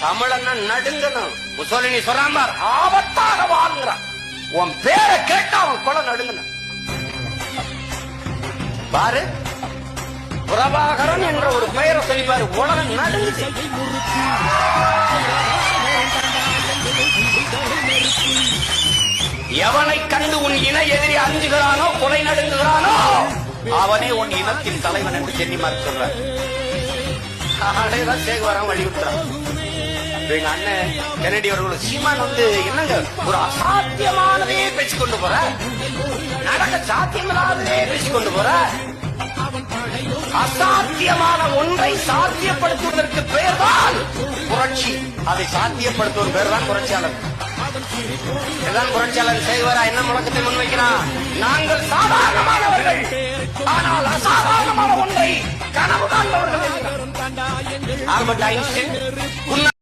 தமிழன்னா நடுங்கணும். Mussolini சொல்றான், ஆபத்தாக வாழ்கிறான். உன் பேரை கேட்டா அவன் கொலை நடுங்கணும். பாரு, பிரபாகரன் என்ற ஒரு பெயரை சொல்லிப்பாரு, உலகம் நடுங்குது. எவனை கண்டு உன் இன எதிரி அஞ்சுகிறானோ, கொலை நடுங்குகிறானோ, அவனே உன் இனத்தின் தலைவன் என்று சென்னிமார் சொல்றார். அதேதான் சேகுவாரம் வழிவிட்டான். எங்க அண்ணன் கென்னடி அவர்கள் சீமான் என்னங்க ஒரு அசாத்தியமானதே பேசிக்கொண்டு போற, நடக்க சாத்தியமில்லாததே பேசிக்கொண்டு போற. அசாத்தியமான ஒன்றை சாத்தியப்படுத்துவதற்கு பெயர்தான் புரட்சி. அதை சாத்தியப்படுத்துவதற்கு பெயர் தான் புரட்சியாளர். இதுதான் புரட்சியாளர் செய்வாரா என்ன முழக்கத்தை முன்வைக்கிறான்? நாங்கள் சாதாரணமானவர்கள், ஆனால் அசாதாரணமான ஒன்றை கனவு காண்பவர்கள். Albert Einstein